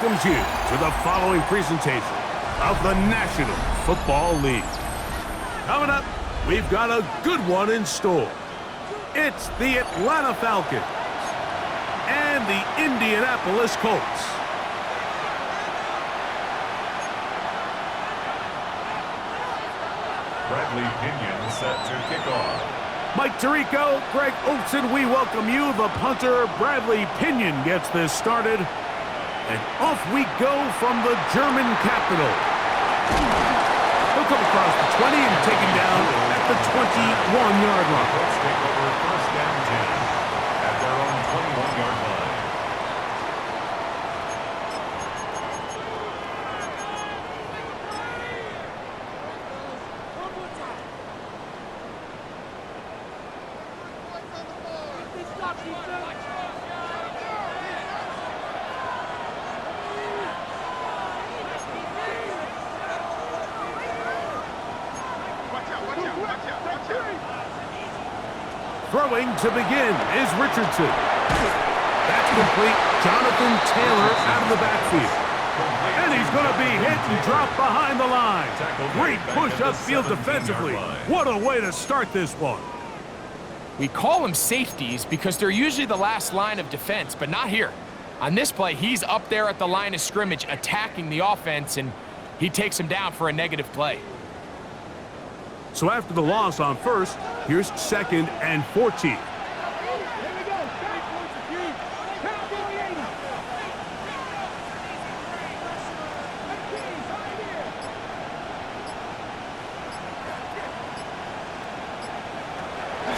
welcomes you to the following presentation of the National Football League. Coming up, we've got a good one in store. It's the Atlanta Falcons and the Indianapolis Colts. Bradley Pinion set to kick off. Mike Tirico, Greg Olson, we welcome you. The punter, Bradley Pinion, gets this started. And off we go from the German capital. He'll come across the 20 and take him down at the 21-yard line. Colts take over first down 10 at their own 21-yard line. Throwing to begin is Richardson. That's complete. Jonathan Taylor out of the backfield. And he's going to be hit and drop behind the line. Great push upfield defensively. What a way to start this one. We call them safeties because they're usually the last line of defense, but not here. On this play, he's up there at the line of scrimmage attacking the offense, and he takes him down for a negative play. So after the loss on first, here's 2nd and 14.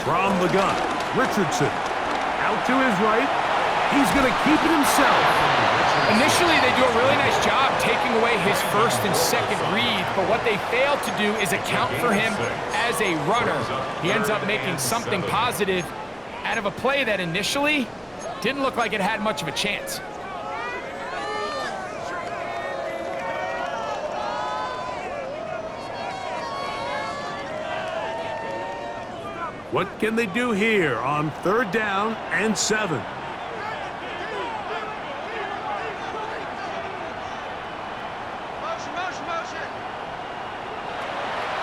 From the gun, Richardson. Out to his right. He's going to keep it himself. Initially, they do a really nice job taking away his first and second read, but what they fail to do is account for him as a runner. He ends up making something positive out of a play that initially didn't look like it had much of a chance. What can they do here on 3rd down and 7?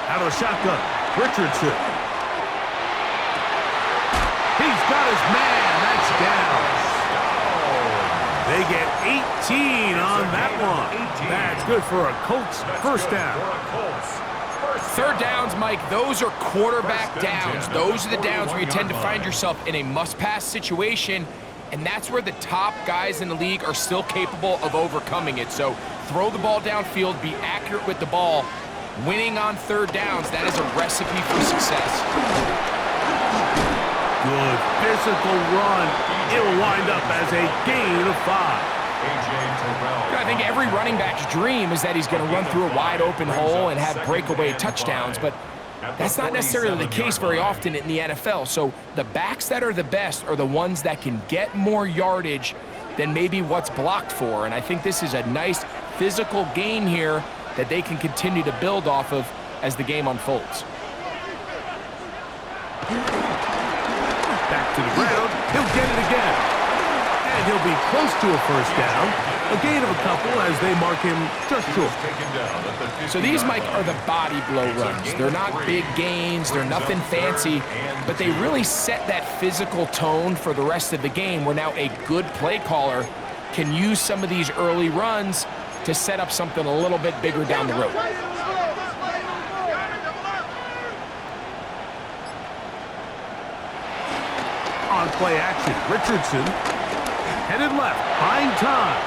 Out of the shotgun, Richardson. He's got his man. That's down. They get 18 on that one. That's good for a Colts first down. 3rd downs, Mike, those are quarterback downs. Those are the downs where you tend to find yourself in a must-pass situation, and that's where the top guys in the league are still capable of overcoming it. So throw the ball downfield, be accurate with the ball. Winning on 3rd downs, that is a recipe for success. Good physical run. It'll wind up as a gain of 5. I think every running back's dream is that he's going to run through a wide open hole and have breakaway touchdowns, but that's not necessarily the case very often in the NFL. So the backs that are the best are the ones that can get more yardage than maybe what's blocked for, and I think this is a nice physical gain here that they can continue to build off of as the game unfolds. Back to the ground. He'll get it again. And he'll be close to a first down. A gain of a couple as they mark him just short. So these, Mike, are the body blow runs. They're not big gains. They're nothing fancy. But they really set that physical tone for the rest of the game where now a good play caller can use some of these early runs to set up something a little bit bigger down the road. On play action, Richardson headed left, buying time.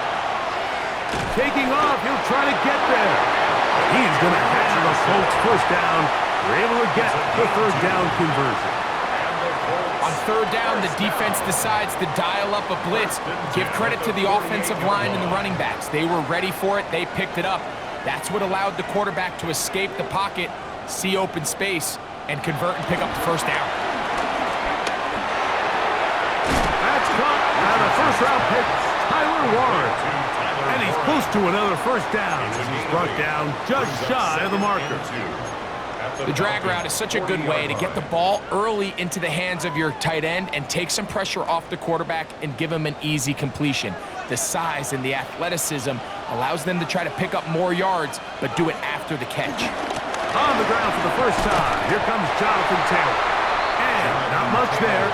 Taking off, he'll try to get there. He's going to have a Colts first down. They're able to get the 3rd down conversion. On 3rd down, the defense decides to dial up a blitz. Give credit to the offensive line and the running backs. They were ready for it. They picked it up. That's what allowed the quarterback to escape the pocket, see open space, and convert and pick up the first down. That's caught by the first-round pick, Tyler Warren. And he's close to another first down. He's brought down just shy of the marker. The drag route is such a good way to get the ball early into the hands of your tight end and take some pressure off the quarterback and give him an easy completion. the size and the athleticism allows them to try to pick up more yards, but do it after the catch. On the ground for the first time, here comes Jonathan Taylor. And not much there.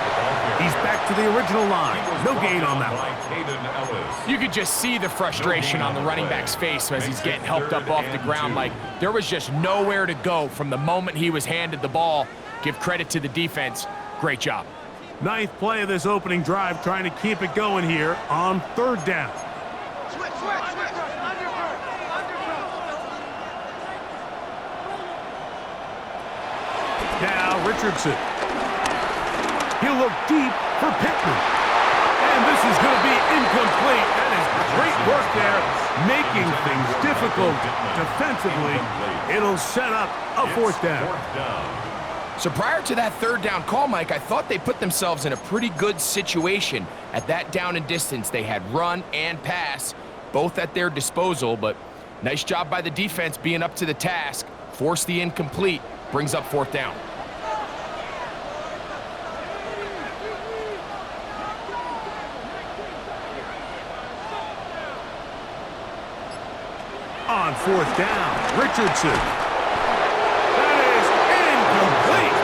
He's back to the original line. No gain on that one. You could just see the frustration on the running back's face as he's getting helped up off the ground. Like, there was just nowhere to go from the moment he was handed the ball. Give credit to the defense. Great job. Ninth play of this opening drive, trying to keep it going here on third down. Now Richardson. He'll look deep for Pittman. And this is going to be incomplete. That is great work there, making things difficult defensively. It'll set up a fourth down. So prior to that third down call, Mike, I thought they put themselves in a pretty good situation. At that down and distance, they had run and pass, both at their disposal, but nice job by the defense being up to the task. Force the incomplete, brings up fourth down. On fourth down, Richardson. That is incomplete.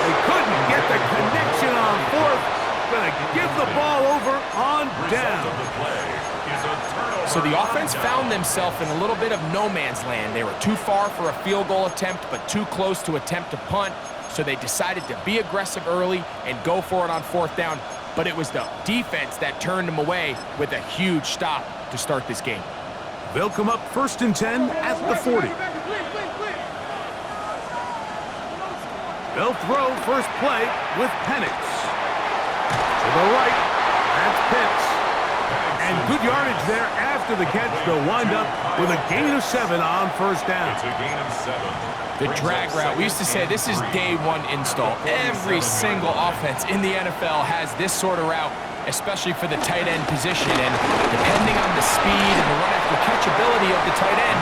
They couldn't get the connection on fourth. Gonna give the ball over on down. So the offense found themselves in a little bit of no man's land. They were too far for a field goal attempt, but too close to attempt a punt. So they decided to be aggressive early and go for it on fourth down. But it was the defense that turned them away with a huge stop to start this game. They'll come up 1st and 10 at the 40. They'll throw first play with Penix. To the right, that's Pitts. And good yardage there after the catch. They'll wind up with a gain of 7 on first down. It's a gain of 7. The drag route, we used to say this is day one install. Every single offense in the NFL has this sort of route, especially for the tight end position. And depending on the speed and the run-after-catch ability of the tight end,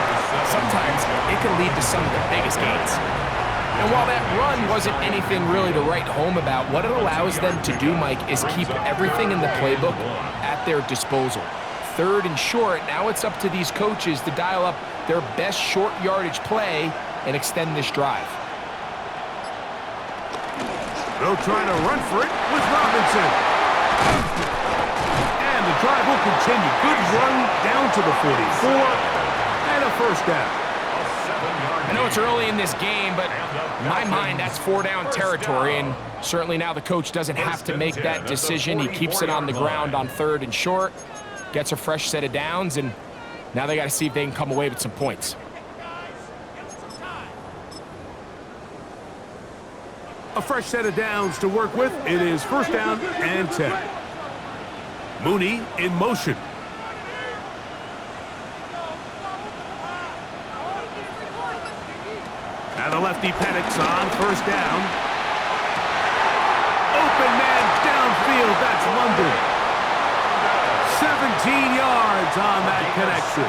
sometimes it can lead to some of the biggest gains. And while that run wasn't anything really to write home about, what it allows them to do, Mike, is keep everything in the playbook at their disposal. Third and short, now it's up to these coaches to dial up their best short yardage play and extend this drive. They'll try to run for it with Robinson. And the drive will continue. Good run down to the 44 and a first down. I know it's early in this game, but in my mind, that's 4-down territory, and certainly now the coach doesn't have to make that decision. He keeps it on the ground on third and short, gets a fresh set of downs, and now they got to see if they can come away with some points. A fresh set of downs to work with. It is 1st down and 10. Mooney in motion. Now the lefty Penix on 1st down. Open man downfield. That's London. 17 yards on that connection.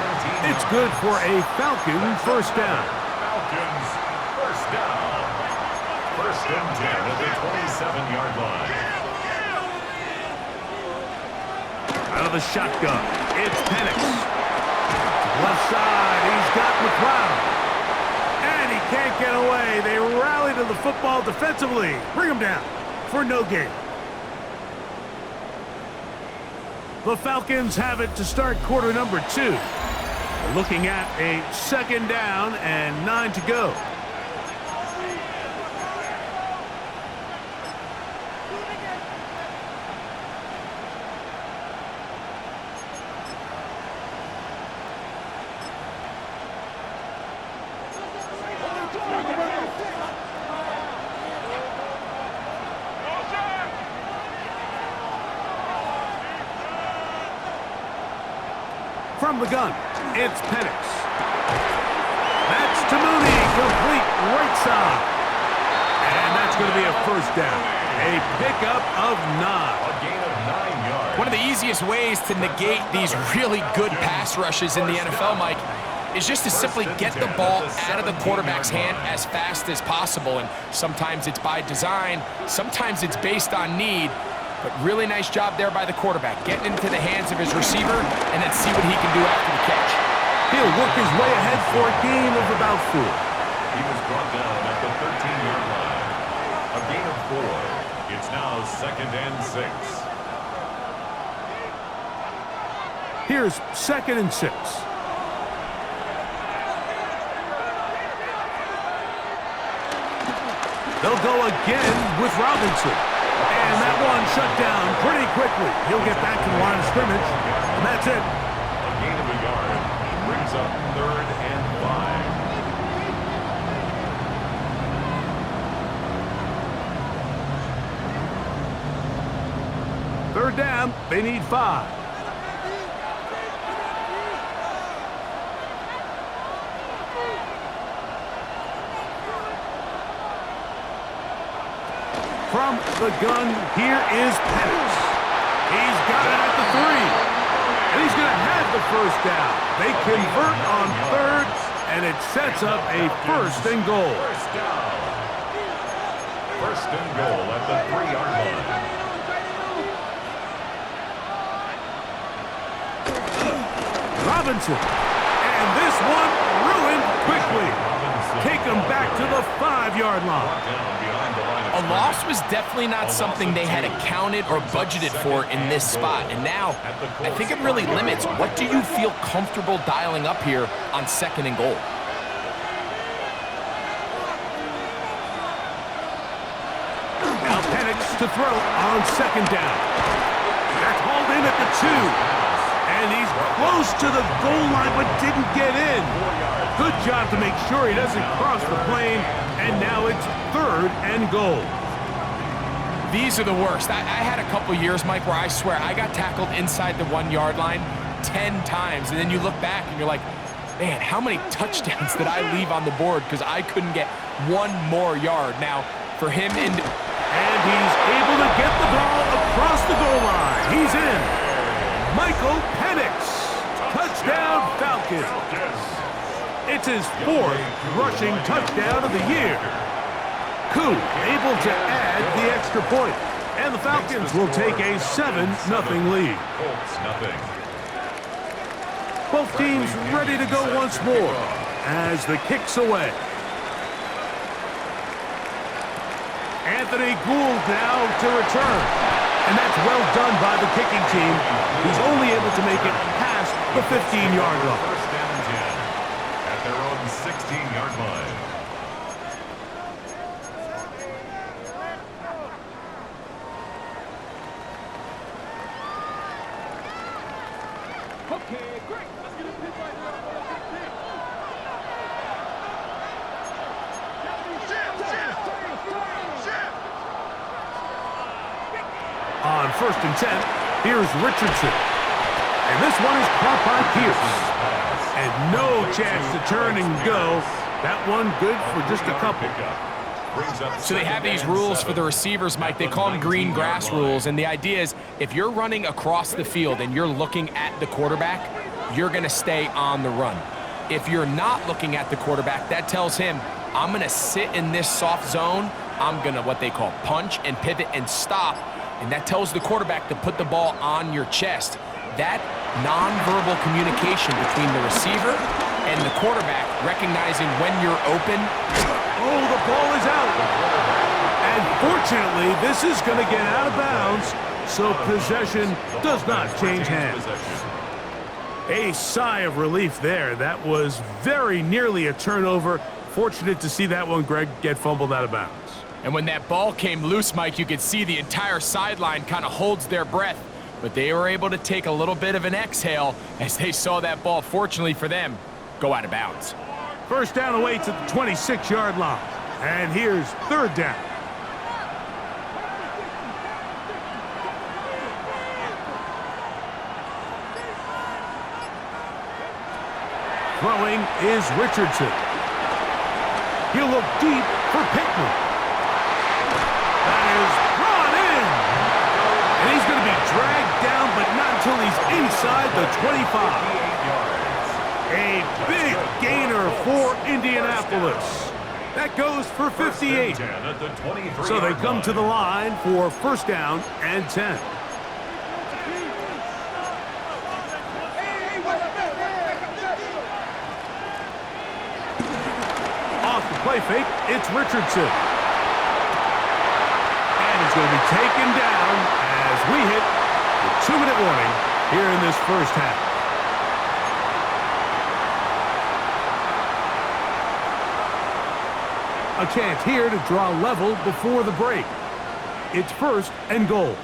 It's good for a Falcon 1st down. Falcons, 1st down. 1st and 10 at the 27-yard line. Out of the shotgun, it's Penix. Left side, he's got McLeod. And he can't get away. They rally to the football defensively. Bring him down for no gain. The Falcons have it to start quarter number 2. We're looking at a 2nd down and 9 to go. From the gun, it's Penix. That's to Mooney, complete right side. And that's going to be a 1st down. A pickup of 9. A gain of 9 yards. One of the easiest ways to negate these really good pass rushes in the NFL, Mike, is just to simply get the ball out of the quarterback's hand as fast as possible. And sometimes it's by design, sometimes it's based on need. But really nice job there by the quarterback, getting into the hands of his receiver and then see what he can do after the catch. He'll work his way ahead for a gain of about 4. He was brought down at the 13-yard line. A gain of 4. It's now 2nd and 6. Here's 2nd and 6. They'll go again with Robinson. And that one shut down pretty quickly. He'll get back to the line of scrimmage, and that's it. A gain of a yard brings up 3rd and 5. 3rd down, they need 5. From the gun, here is Penix. He's got it at the 3. And he's going to have the 1st down. They convert on 3rd, and it sets up a 1st and goal. 1st down. 1st and goal at the 3-yard line. Robinson. And this one ruined quickly. Take him back to the 5-yard line. A loss was definitely not something they had accounted or budgeted for in this spot. And now, I think it really limits what do you feel comfortable dialing up here on 2nd and goal. Now Penix to throw on 2nd down. That's hauled in at the 2. And he's close to the goal line but didn't get in. Good job to make sure he doesn't cross the plane. And now it's 3rd and goal. These are the worst. I had a couple years, Mike, where I swear I got tackled inside the 1-yard line 10 times. And then you look back and you're like, man, how many touchdowns did I leave on the board because I couldn't get 1 more yard. Now, for him, and he's able to get the ball across the goal line. He's in. Michael Penix. Touchdown, Falcons. It's his 4th rushing touchdown of the year. Koo able to add the extra point. And the Falcons will take a 7-0 lead. Both teams ready to go once more as the kick's away. Anthony Gould now to return. And that's well done by the kicking team. He's only able to make it past the 15-yard line. 1st and 10 at their own 16-yard line. Okay, great. Let's get a pin right here on 15. On 1st and 10, here's Richardson. And this one is caught by Pierce. And no chance to turn and go. That one good for just a couple. So they have these rules for the receivers, Mike. They call them green grass rules. And the idea is if you're running across the field and you're looking at the quarterback, you're going to stay on the run. If you're not looking at the quarterback, that tells him, I'm going to sit in this soft zone. I'm going to what they call punch and pivot and stop. And that tells the quarterback to put the ball on your chest. That nonverbal communication between the receiver and the quarterback, recognizing when you're open. Oh, the ball is out. And fortunately, this is going to get out of bounds, so possession does not change hands. A sigh of relief there. That was very nearly a turnover. Fortunate to see that one, Greg, get fumbled out of bounds. And when that ball came loose, Mike, you could see the entire sideline kind of holds their breath. But they were able to take a little bit of an exhale as they saw that ball, fortunately for them, go out of bounds. 1st down away to the 26-yard line. And here's 3rd down. Throwing is Richardson. He'll look deep for Pittman. That is brought in. And he's going to be dragged down, but not until he's inside the 25. A big gainer for Indianapolis. That goes for 58. At the 23 So they come to the line for first down and 10. Off the play fake, it's Richardson. And it's going to be taken down as we hit the 2-minute warning here in this first half. A chance here to draw level before the break. It's first and goal.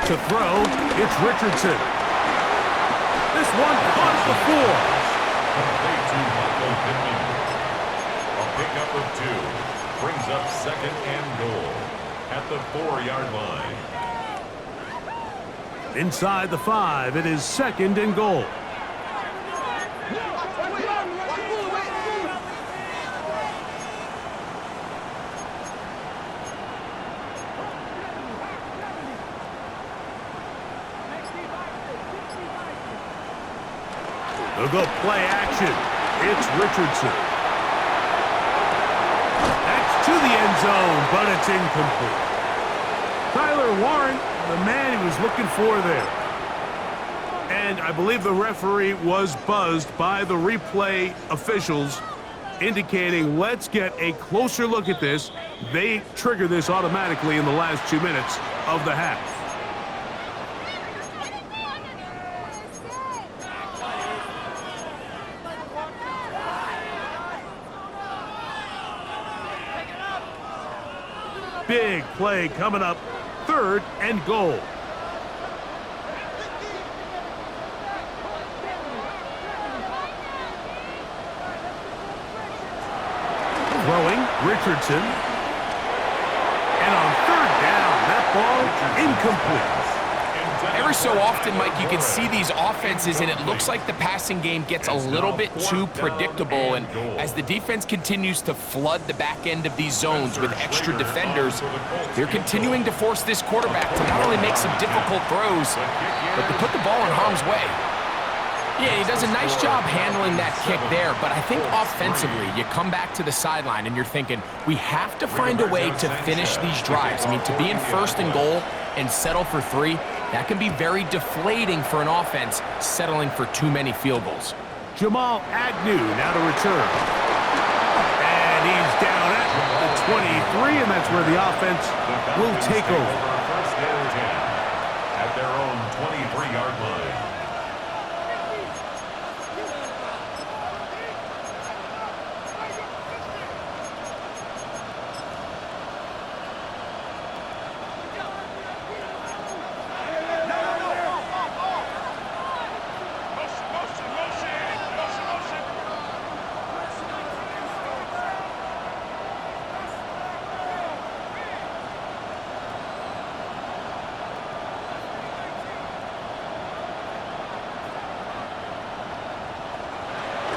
To throw, it's Richardson. This one caught at the 4. Complete to Michael Pittman. A pickup of 2 brings up second and goal at the 4-yard line. Inside the 5, it is second and goal. They'll go play action. It's Richardson. That's to the end zone, but it's incomplete. Tyler Warren, the man he was looking for there. And I believe the referee was buzzed by the replay officials, indicating let's get a closer look at this. They trigger this automatically in the last 2 minutes of the half. Big play coming up, third and goal. Throwing, Richardson. And on third down, that ball incomplete. Every so often, Mike, you can see these offenses, and it looks like the passing game gets a little bit too predictable. And as the defense continues to flood the back end of these zones with extra defenders, they're continuing to force this quarterback to not only make some difficult throws, but to put the ball in harm's way. Yeah, he does a nice job handling that kick there, but I think offensively, you come back to the sideline and you're thinking, we have to find a way to finish these drives. I mean, to be in first and goal and settle for 3, that can be very deflating for an offense settling for too many field goals. Jamal Agnew now to return. And he's down at the 23, and that's where the offense will take over. First and 10 at their own 23-yard line.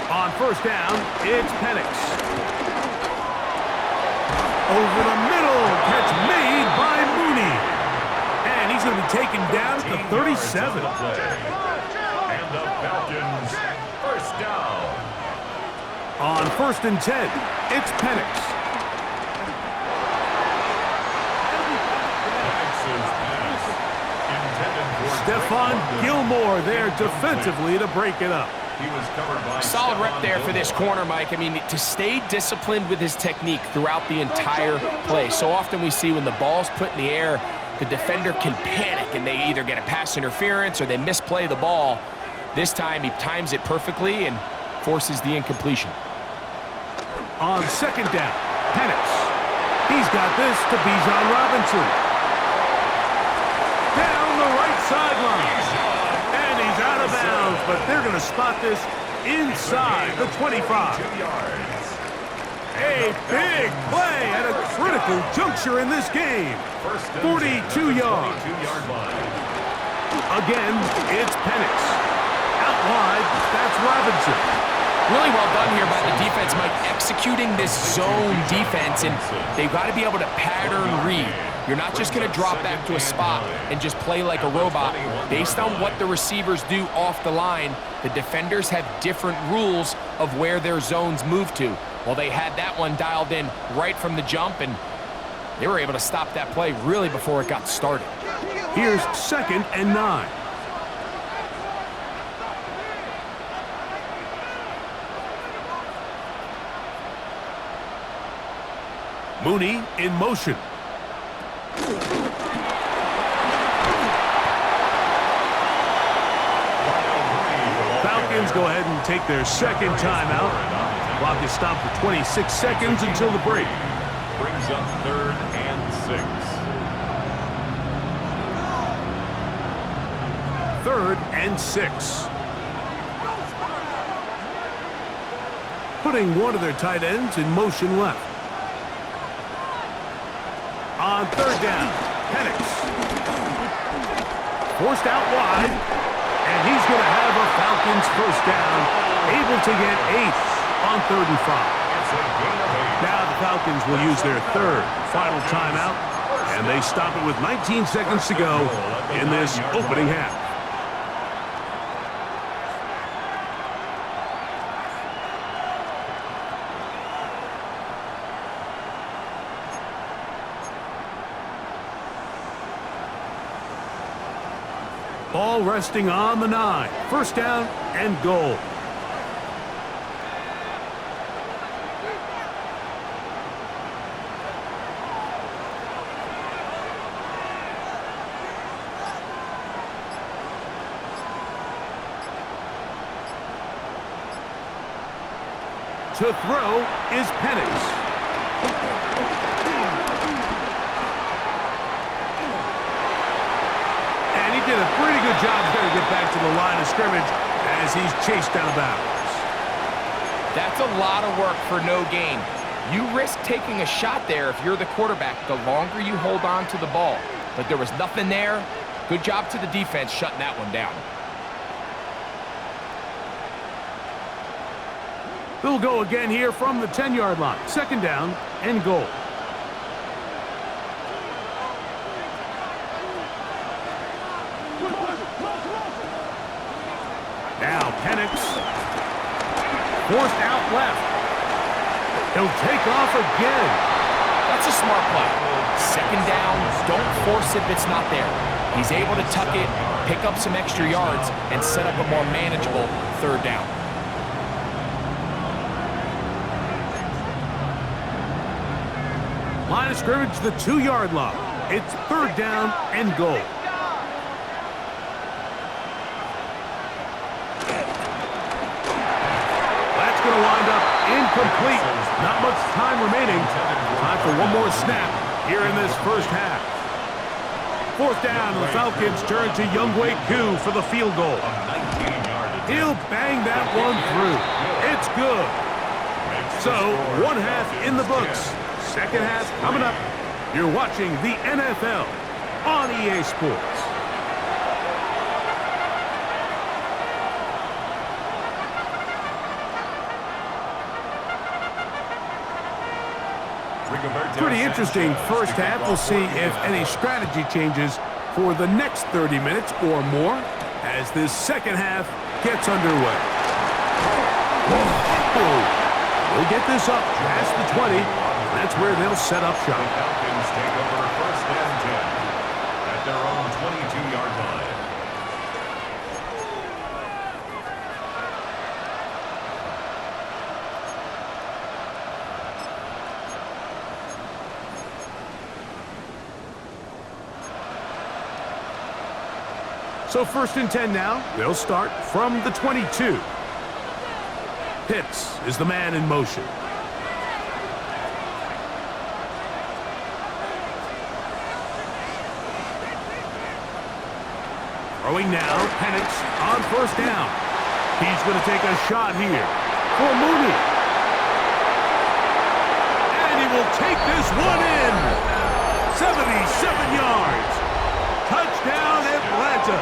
On first down, it's Penix. Over the middle, catch made by Mooney. And he's going to be taken down at the 37. And the Falcons, first down. On first and 10, it's Penix. Stephon Gilmore there defensively to break it up. Solid rep there for this corner, Mike. I mean, to stay disciplined with his technique throughout the entire play. So often we see when the ball's put in the air, the defender can panic and they either get a pass interference or they misplay the ball. This time he times it perfectly and forces the incompletion. On second down, Penix. He's got this to Bijan Robinson. Down the right sideline. And he's out of bounds, but they're going to spot this inside the 25. A big play at a critical juncture in this game. 42 yards. Again, it's Penix. Out wide, that's Robinson. Really well done here by the defense, Mike, executing this zone defense, and they've got to be able to pattern read. You're not just going to drop back to a spot and just play like a robot. Based on what the receivers do off the line, the defenders have different rules of where their zones move to. Well, they had that one dialed in right from the jump, and they were able to stop that play really before it got started. Here's 2nd and 9. Mooney in motion. Falcons go ahead and take their 2nd timeout. Clock is stopped for 26 seconds until the break. Brings up 3rd and 6. 3rd and 6. Putting one of their tight ends in motion left. On 3rd down, Penix. Forced out wide, and he's going to have a Falcons 1st down, able to get 8th on 3rd and 5. Now the Falcons will use their 3rd final timeout, and they stop it with 19 seconds to go in this opening half. Ball resting on the 9. 1st down and goal. To throw is Penix. Did a pretty good job there to get back to the line of scrimmage as he's chased out of bounds. That's a lot of work for no gain. You risk taking a shot there if you're the quarterback the longer you hold on to the ball. But there was nothing there. Good job to the defense shutting that one down. They'll go again here from the 10-yard line. 2nd down and goal. Now Penix. Forced out left. He'll take off again. That's a smart play. 2nd down, don't force it if it's not there. He's able to tuck it, pick up some extra yards, and set up a more manageable 3rd down. Line of scrimmage, the 2-yard line. It's 3rd down and goal. That's going to wind up incomplete. Not much time remaining. Time for one more snap here in this 1st half. 4th down, and the Falcons turn to Younghoe Koo for the field goal. He'll bang that one through. It's good. So, 1 half in the books. 2nd half coming up. You're watching the NFL on EA Sports. Pretty interesting 1st half. We'll see if any strategy changes for the next 30 minutes or more as this 2nd half gets underway. We'll get this up past the 20. That's where they'll set up shop. The Falcons take over 1st and 10 at their own 22-yard line. So 1st and 10 now. They'll start from the 22. Pitts is the man in motion. Throwing now, Penix on 1st down. He's going to take a shot here for Mooney. And he will take this one in. 77 yards. Touchdown, Atlanta.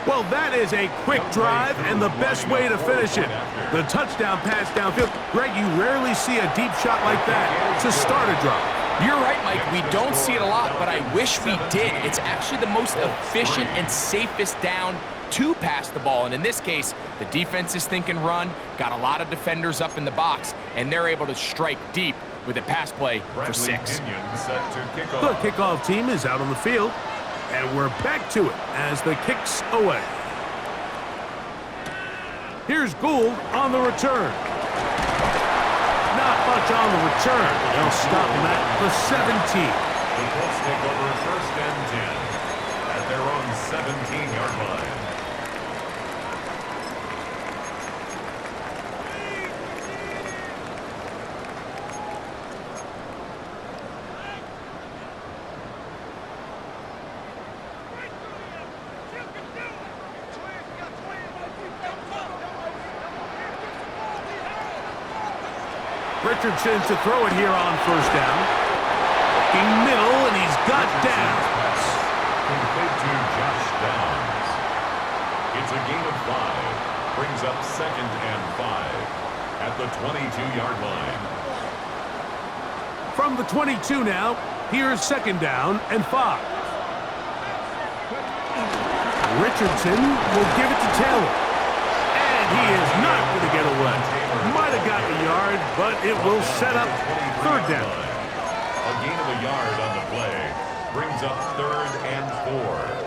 Well, that is a quick drive and the best way to finish it. The touchdown pass downfield. Greg, you rarely see a deep shot like that to start a drive. You're right, Mike. We don't see it a lot, but I wish we did. It's actually the most efficient and safest down to pass the ball. And in this case, the defense is thinking run, got a lot of defenders up in the box, and they're able to strike deep with a pass play for 6. The kickoff team is out on the field, and we're back to it as the kick's away. Here's Gould on the return. Not much on the return. They'll stop him at the 17. The Colts take over 1st and 10 at their own 17-yard line. Richardson to throw it here on 1st down. Looking middle, and he's got down. Complete to Josh Downs. It's a gain of 5. Brings up 2nd and 5 at the 22-yard line. From the 22 now, here's 2nd down and 5. Richardson will give it to Taylor. And he is not going to get away. Might have gotten a yard, but it will set up 3rd down. A gain of a yard on the play brings up 3rd and 4.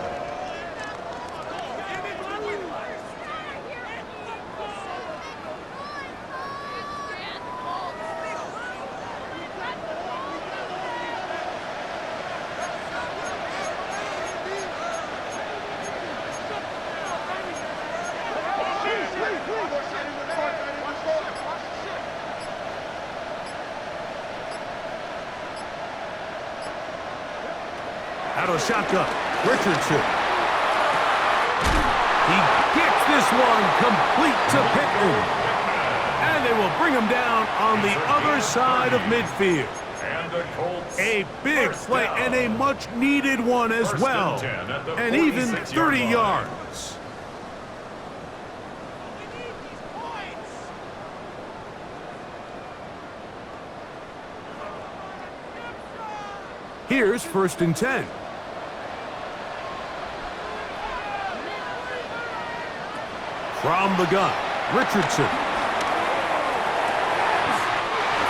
Out of shotgun, Richardson. He gets this one complete to Pittman. And they will bring him down on the other side of midfield. And the Colts A big play and a much-needed one as well. And even 30 yards. Here's 1st and 10. From the gun, Richardson.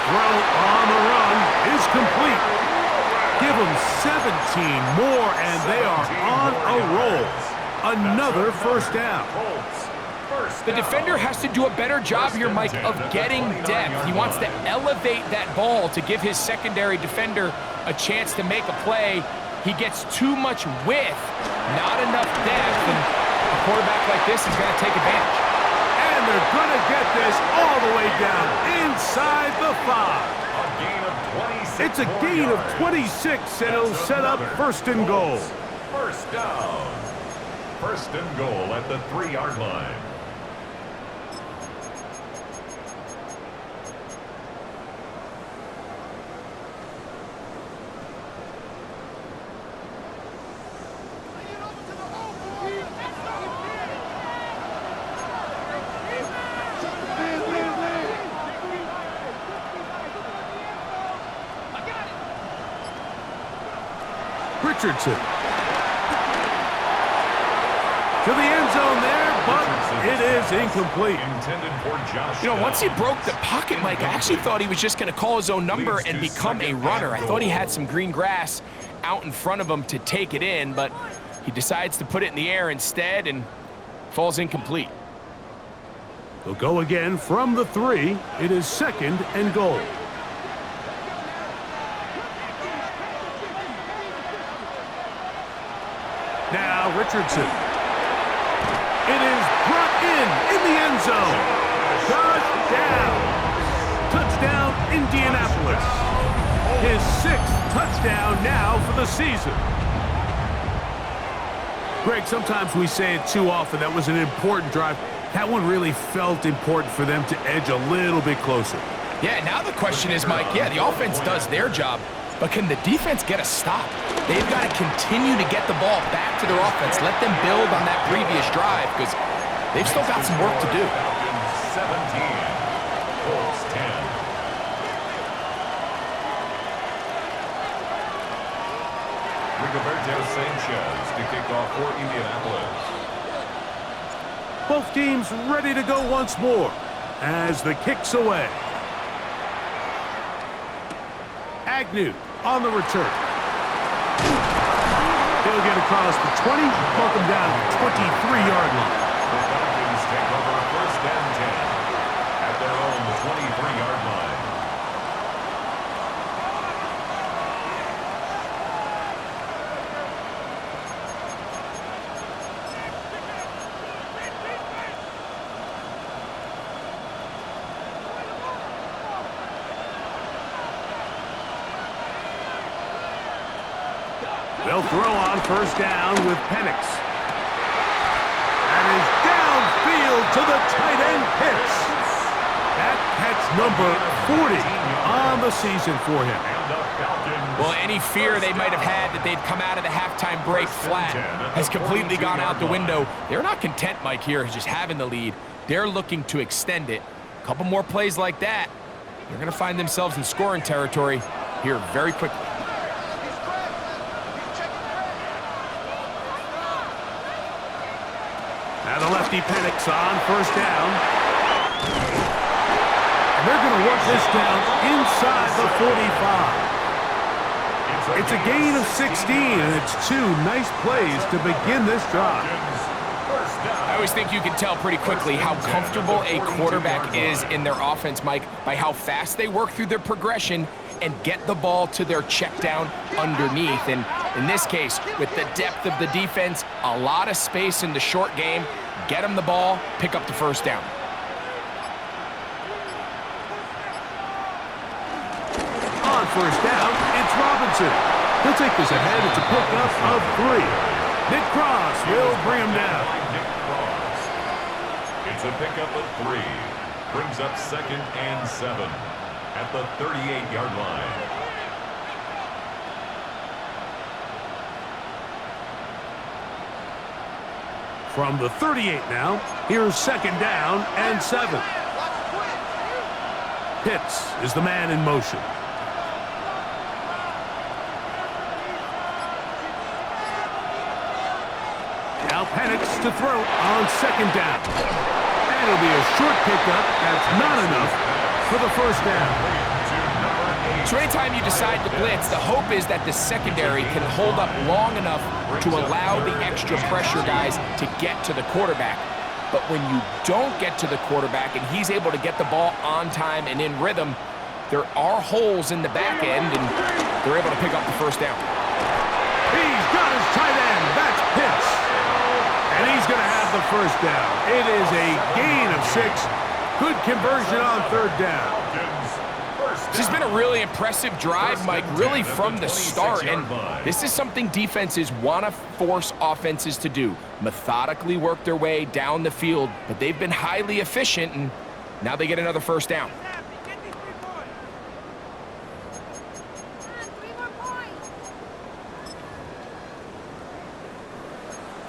Throw on the run is complete. Give them 17 more, and they are on a roll. Another 1st down. The defender has to do a better job here, Mike, of getting depth. He wants to elevate that ball to give his secondary defender a chance to make a play. He gets too much width, not enough depth, and a quarterback like this is going to take advantage. And they're going to get this all the way down inside the 5. A gain of 26. It's a gain of 26, and it'll set up 1st and goal. 1st down. 1st and goal at the 3-yard line. Richardson. To the end zone there, but it is incomplete. Intended for Josh. You know, once he broke the pocket, Mike, I actually thought he was just going to call his own number and become a runner. I thought he had some green grass out in front of him to take it in, but he decides to put it in the air instead and falls incomplete. They'll go again from the 3. It is 2nd and goal. Now Richardson. It is brought in the end zone. Touchdown. Touchdown, Indianapolis. His 6th touchdown now for the season. Greg, sometimes we say it too often. That was an important drive. That one really felt important for them to edge a little bit closer. Yeah, now the question is, Mike, yeah, the offense does their job, but can the defense get a stop? they've got to continue to get the ball back to their offense. Let them build on that previous drive because they've still got some work to do. Falcons 17, Colts 10. Rigoberto Sanchez to kick off for Indianapolis. Both teams ready to go once more as the kick's away. Agnew on the return. He'll get across the 20, mark him down to the 23-yard line. The Falcons take over first and 10 at their own 23-yard line. They'll throw on first down with Penix. And is downfield to the tight end Pitts. That catch number 40 on the season for him. Well, any fear they might have had that they'd come out of the halftime break flat has completely gone out the window. They're not content, Mike, here, just having the lead. They're looking to extend it. A couple more plays like that, they're going to find themselves in scoring territory here very quickly. Now the lefty Penix on first down. And they're going to work this down inside the 45. It's a gain of 16, and it's two nice plays to begin this drive. I always think you can tell pretty quickly how comfortable a quarterback is in their offense, Mike, by how fast they work through their progression and get the ball to their check down underneath. And in this case, with the depth of the defense, a lot of space in the short game, get them the ball, pick up the first down. On first down, it's Robinson. He'll take this ahead. It's a pickup of 3. Nick Cross will bring him down. Nick Cross. It's a pickup of 3. Brings up second and 7 at the 38-yard line. From the 38 now, here's second down and 7. Pitts is the man in motion. Now Penix to throw on second down. And it'll be a short pickup. That's not enough for the first down. So anytime you decide to blitz, the hope is that the secondary can hold up long enough to allow the extra pressure guys to get to the quarterback. But when you don't get to the quarterback and he's able to get the ball on time and in rhythm, there are holes in the back end, and they're able to pick up the first down. He's got his tight end. That's Pitts. And he's going to have the first down. It is a gain of 6. Good conversion on third down. This has been a really impressive drive, Mike, really from the start. And this is something defenses want to force offenses to do. Methodically work their way down the field, but they've been highly efficient, and now they get another first down.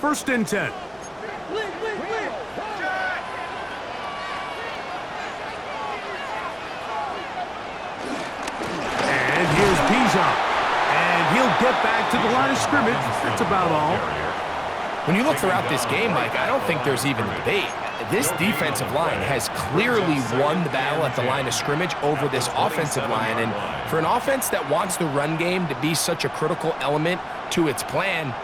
First and 10. And here's Bijan. And he'll get back to the line of scrimmage. That's about all. When you look throughout this game, Mike, I don't think there's even a debate. This defensive line has clearly won the battle at the line of scrimmage over this offensive line. And for an offense that wants the run game to be such a critical element to its plan,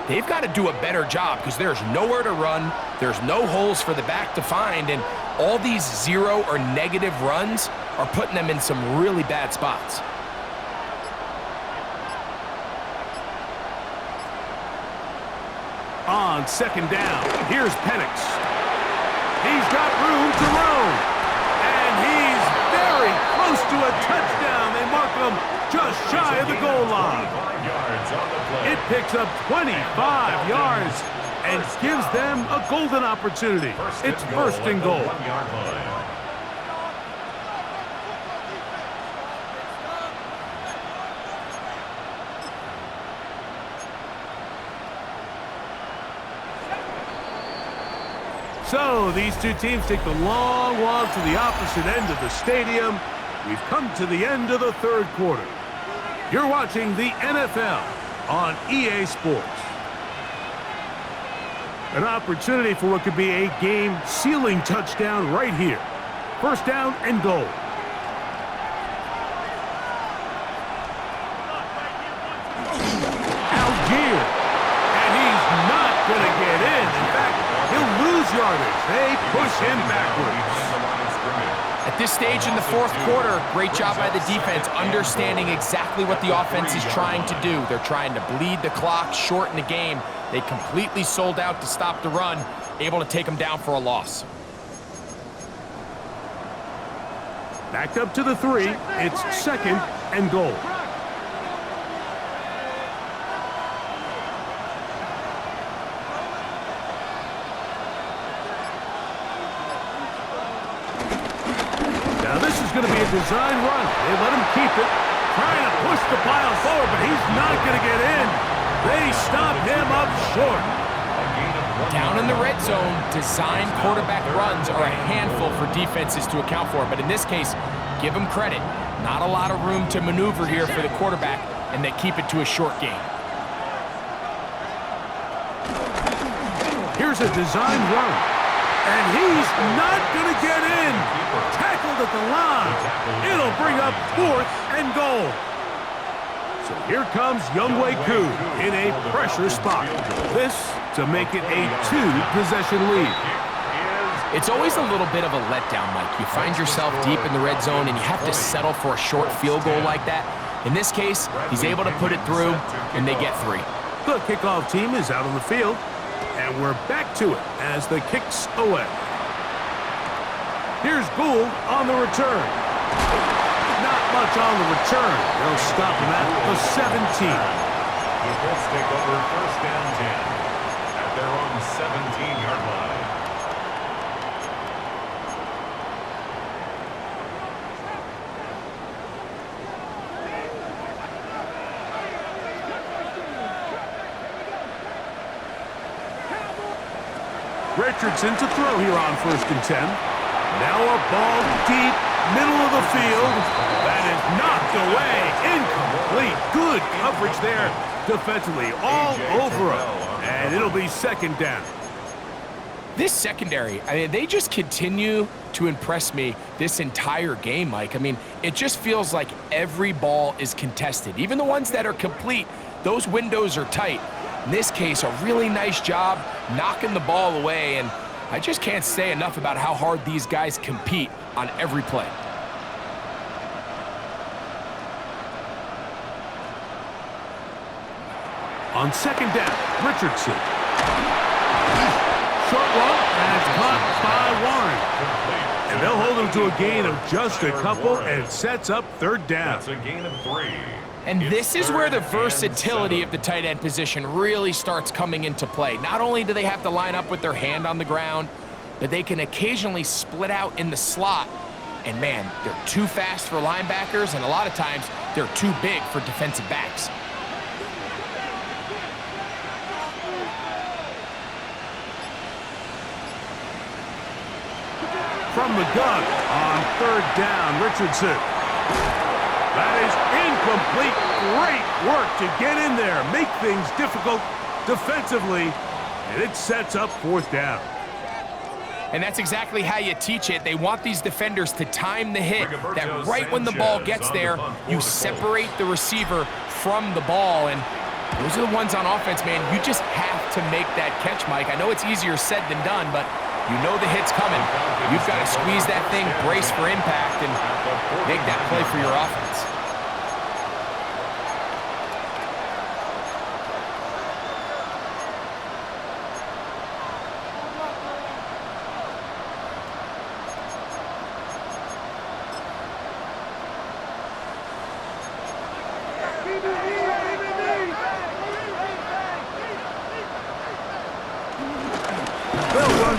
they've got to do a better job because there's nowhere to run, there's no holes for the back to find, and all these 0 or negative runs are putting them in some really bad spots. On second down, here's Penix. He's got room to roam. And he's very close to a touchdown. They mark him just shy of the goal line. It picks up 25 yards and gives them a golden opportunity. It's first and goal. So these two teams take the long walk to the opposite end of the stadium. We've come to the end of the third quarter. You're watching the NFL on EA Sports. An opportunity for what could be a game-sealing touchdown right here. First down and goal. Algier. And he's not going to get in. In fact, he'll lose yardage. They push him backwards. At this stage in the fourth quarter, great job by the defense understanding exactly what the offense is trying to do. They're trying to bleed the clock, shorten the game. They completely sold out to stop the run, able to take them down for a loss. Back up to the 3. It's second and goal. Now this is going to be a design run. They let him keep it. Trying to push the pile forward, but he's not going to get in. They stop him up short. Down in the red zone, design quarterback runs are a handful for defenses to account for. But in this case, give them credit. Not a lot of room to maneuver here for the quarterback, and they keep it to a short game. Here's a design run. And he's not going to get in. Tackled at the line. It'll bring up fourth and goal. So here comes Younghoe Koo in a pressure spot. This to make it a 2-possession lead. It's always a little bit of a letdown, Mike. You find yourself deep in the red zone and you have to settle for a short field goal like that. In this case, he's able to put it through, and they get 3. The kickoff team is out on the field, and we're back to it as the kick's away. Here's Gould on the return. Not much on the return. They'll stop him at the 17. The Colts take over first down 10 at their own 17-yard line. Richardson to throw here on first and 10. Now a ball deep, middle of the field. That is knocked away. Incomplete. Good coverage there defensively. All over him. And it'll be second down. This secondary, I mean, they just continue to impress me this entire game, Mike. I mean, it just feels like every ball is contested. Even the ones that are complete, those windows are tight. In this case, a really nice job knocking the ball away, and I just can't say enough about how hard these guys compete on every play. On second down, Richardson. Short run, and it's caught by Warren. And they'll hold him to a gain of just a couple, and it sets up third down. That's a gain of 3. And this is where the versatility of the tight end position really starts coming into play. Not only do they have to line up with their hand on the ground, but they can occasionally split out in the slot. And man, they're too fast for linebackers, and a lot of times they're too big for defensive backs. From the gun on third down, Richardson. That is incomplete. Great work to get in there, make things difficult defensively, and it sets up fourth down. And that's exactly how you teach it. They want these defenders to time the hit, that right when the ball gets there, you separate the receiver from the ball. And those are the ones on offense, man. You just have to make that catch, Mike. I know it's easier said than done, but you know the hit's coming. You've got to squeeze that thing, brace for impact, and make that play for your offense.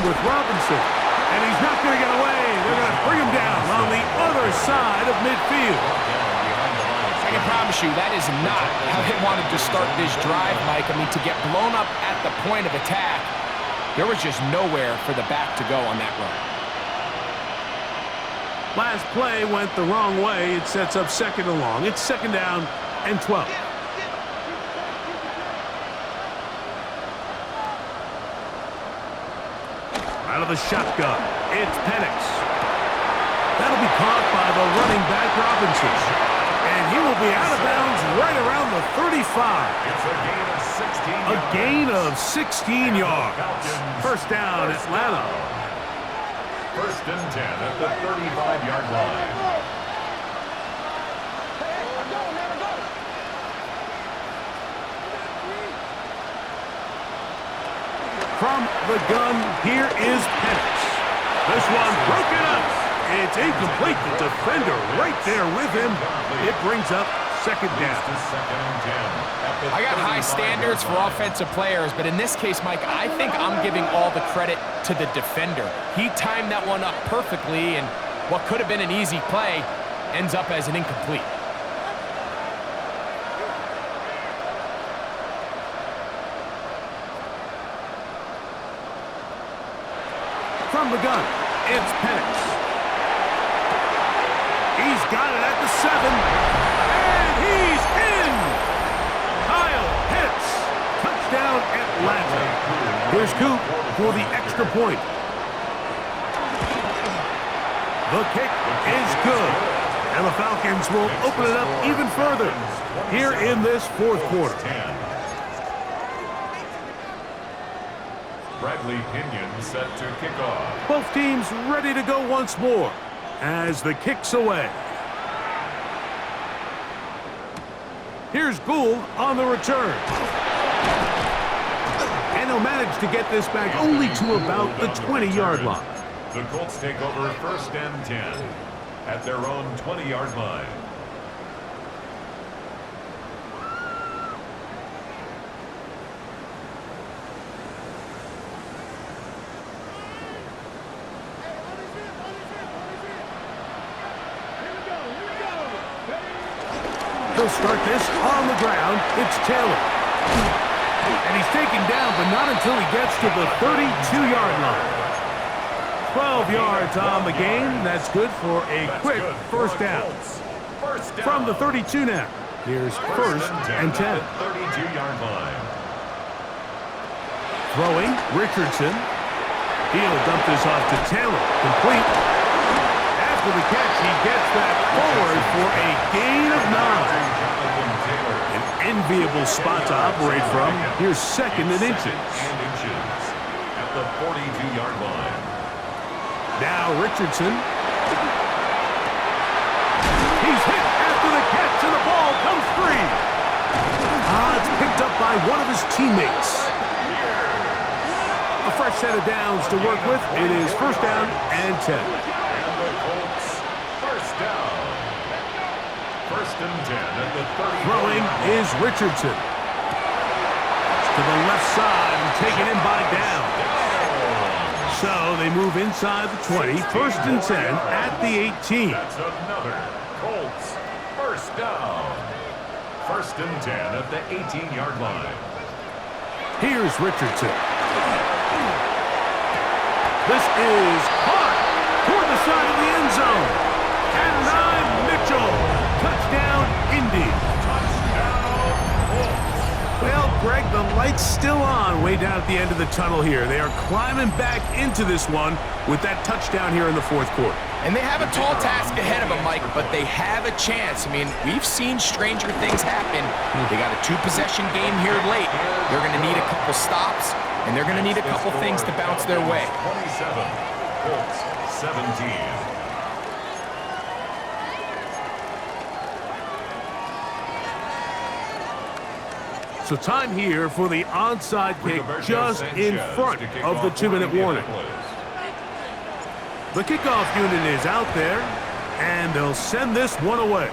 With Robinson, and he's not going to get away. They're going to bring him down on the other side of midfield. I can promise you that is not how they wanted to start this drive, Mike. I mean, to get blown up at the point of attack, There was just nowhere for the back to go on that run. Last play went the wrong way. It sets up second and long. It's second down and 12. Out of the shotgun, it's Penix. That'll be caught by the running back Robinson. And he will be out of bounds right around the 35. It's a gain of 16 A gain of 16 yards. yards. First down, Atlanta. First and 10 at the 35-yard line. From the gun, here is Penix. This one broken up. It's incomplete. The defender right there with him. It brings up second down. I got high standards for offensive players, but in this case, Mike, I think I'm giving all the credit to the defender. He timed that one up perfectly, and what could have been an easy play ends up as an incomplete. From the gun, it's Penix. He's got it at the 7. And he's in! Kyle hits. Touchdown, Atlanta. Here's Coop for the extra point. The kick is good. And the Falcons will open it up even further here in this fourth quarter. Bradley Pinion set to kick off. Both teams ready to go once more as the kick's away. Here's Gould on the return. And he'll manage to get this back only to about the 20-yard line. The Colts take over first and 10 at their own 20-yard line. He'll start this on the ground. It's Taylor. And he's taken down, but not until he gets to the 32-yard line. 12 yards on the game. That's good for a quick first down. From the 32 now. Here's first and 10. 32-yard line. Throwing, Richardson. He'll dump this off to Taylor. Complete. After the catch, he gets that forward for a gain of 9. An enviable spot to operate from. Here's second and inches. At the 42-yard line. Now Richardson. He's hit after the catch, and the ball comes free. It's picked up by one of his teammates. A fresh set of downs to work with. It is first down and 10. First down. First and 10 at the 30. Throwing is Richardson. To the left side and taken in by down. So they move inside the 20. First and 10 at the 18. That's another Colts first down. First and 10 at the 18-yard line. Here's Richardson. This is caught toward the side of the end zone. And 9 Mitchell. Touchdown, Indy. Well, Greg, the light's still on way down at the end of the tunnel here. They are climbing back into this one with that touchdown here in the fourth quarter. And they have a tall task ahead of them, Mike, but they have a chance. I mean, we've seen stranger things happen. They got a 2-possession game here late. They're going to need a couple stops, and they're going to need a couple things to bounce their way. 27, Colts 17. So time here for the onside kick just in front of the 2-minute warning. The kickoff unit is out there, and they'll send this one away.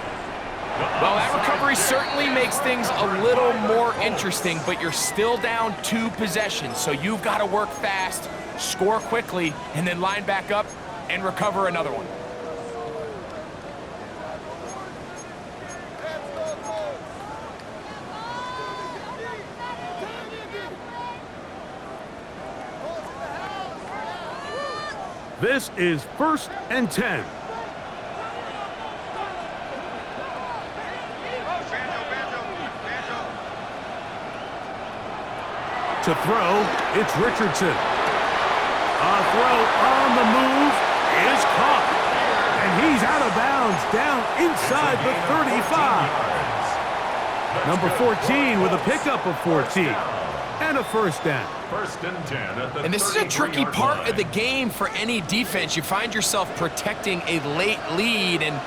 Well, that recovery certainly makes things a little more interesting, but you're still down 2 possessions, so you've got to work fast, score quickly, and then line back up and recover another one. This is 1st and 10. To throw, it's Richardson. A throw on the move is caught. And he's out of bounds, down inside the 35. Number 14 with a pickup of 14. And a first down. 1st and 10 at the And this is a tricky 33-yard part line. of the game for any defense. You find yourself protecting a late lead, and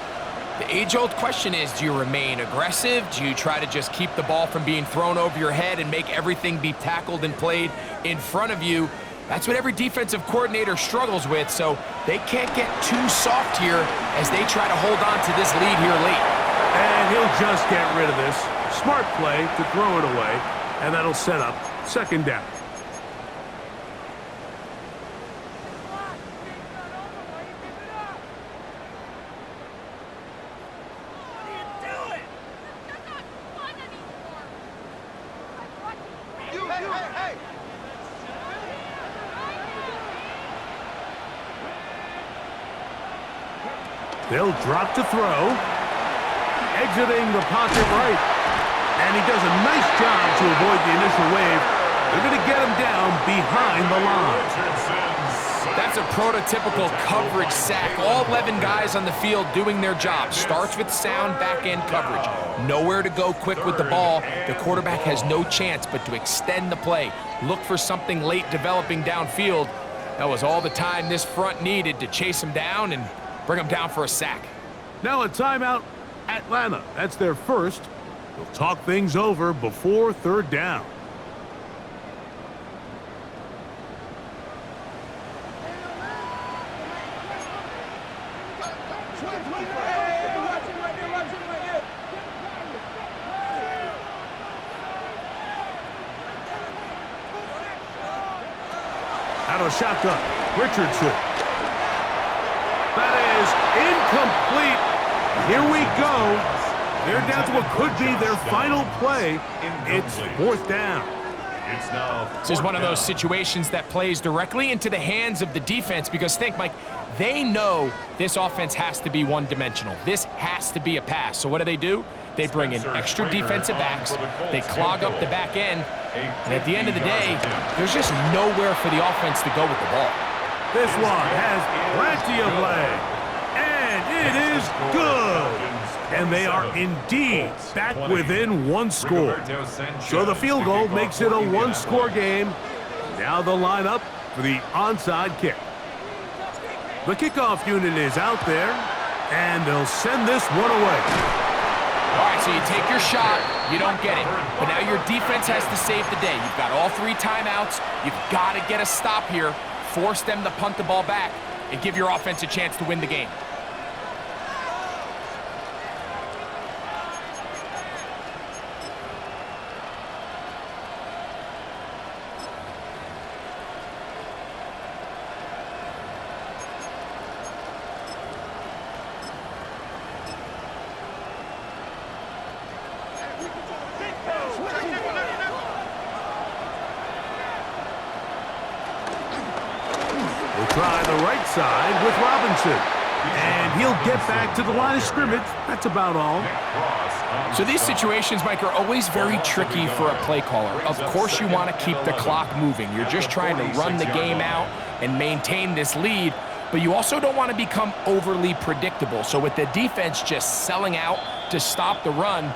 the age-old question is, do you remain aggressive? Do you try to just keep the ball from being thrown over your head and make everything be tackled and played in front of you? That's what every defensive coordinator struggles with, so they can't get too soft here as they try to hold on to this lead here late. And he'll just get rid of this. Smart play to throw it away, and that'll set up 2nd down. They'll drop to throw. Exiting the pocket right. And he does a nice job to avoid the initial wave. They're going to get him down behind the line. That's a prototypical coverage sack. All 11 guys on the field doing their job. Starts with sound back-end coverage. Nowhere to go quick with the ball. The quarterback has no chance but to extend the play. Look for something late developing downfield. That was all the time this front needed to chase him down and bring him down for a sack. Now a timeout, Atlanta. That's their first. They'll talk things over before 3rd down. Out of shotgun, Richardson. That is incomplete. Here we go. They're down to what could be their final play. It's 4th down. It's now This is one of those situations that plays directly into the hands of the defense because think, Mike, they know this offense has to be one-dimensional. This has to be a pass. So what do? They bring in extra defensive backs. They clog up the back end. And at the end of the day, there's just nowhere for the offense to go with the ball. This one has plenty of leg. And it is good. And they are indeed back within 1 score. So the field goal makes it a 1-score game. Now the lineup for the onside kick. The kickoff unit is out there, and they'll send this one away. All right, so you take your shot, you don't get it. But now your defense has to save the day. You've got all 3 timeouts. You've got to get a stop here, force them to punt the ball back, and give your offense a chance to win the game. Try the right side with Robinson. And he'll get back to the line of scrimmage. That's about all. So these situations, Mike, are always very tricky for a play caller. Of course you want to keep the clock moving. You're just trying to run the game out and maintain this lead, but you also don't want to become overly predictable. So with the defense just selling out to stop the run,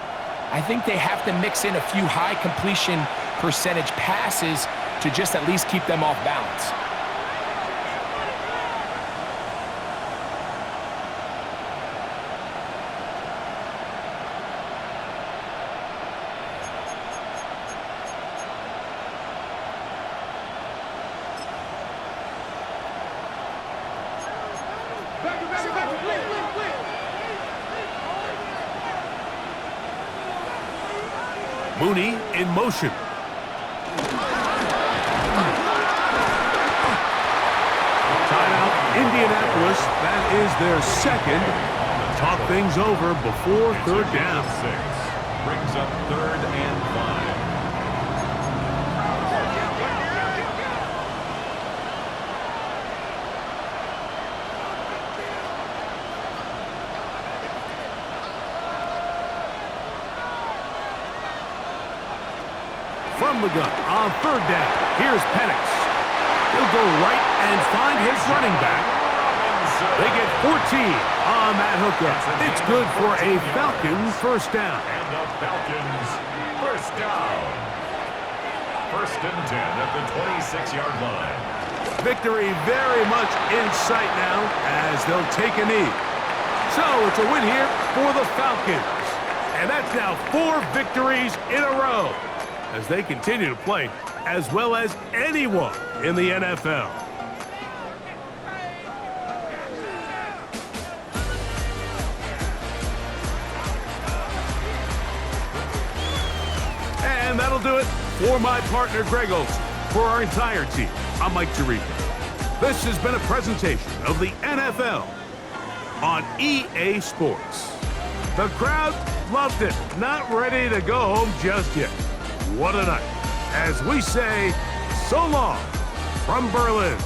I think they have to mix in a few high completion percentage passes to just at least keep them off balance. Mooney in motion. Timeout, Indianapolis. That is their second. To talk things over before 3rd down. 6 brings up 3rd and 5. from the gun on third down. Here's Penix. He'll go right and find his running back. They get 14 on that hookup. It's good for a Falcons first down. And the Falcons first down. First and 10 at the 26-yard line. Victory very much in sight now as they'll take a knee. So it's a win here for the Falcons. And that's now 4 victories in a row as they continue to play as well as anyone in the NFL. And that'll do it for my partner, Greg Olson. For our entire team, I'm Mike Tirico. This has been a presentation of the NFL on EA Sports. The crowd loved it. Not ready to go home just yet. What a night. As we say, so long from Berlin.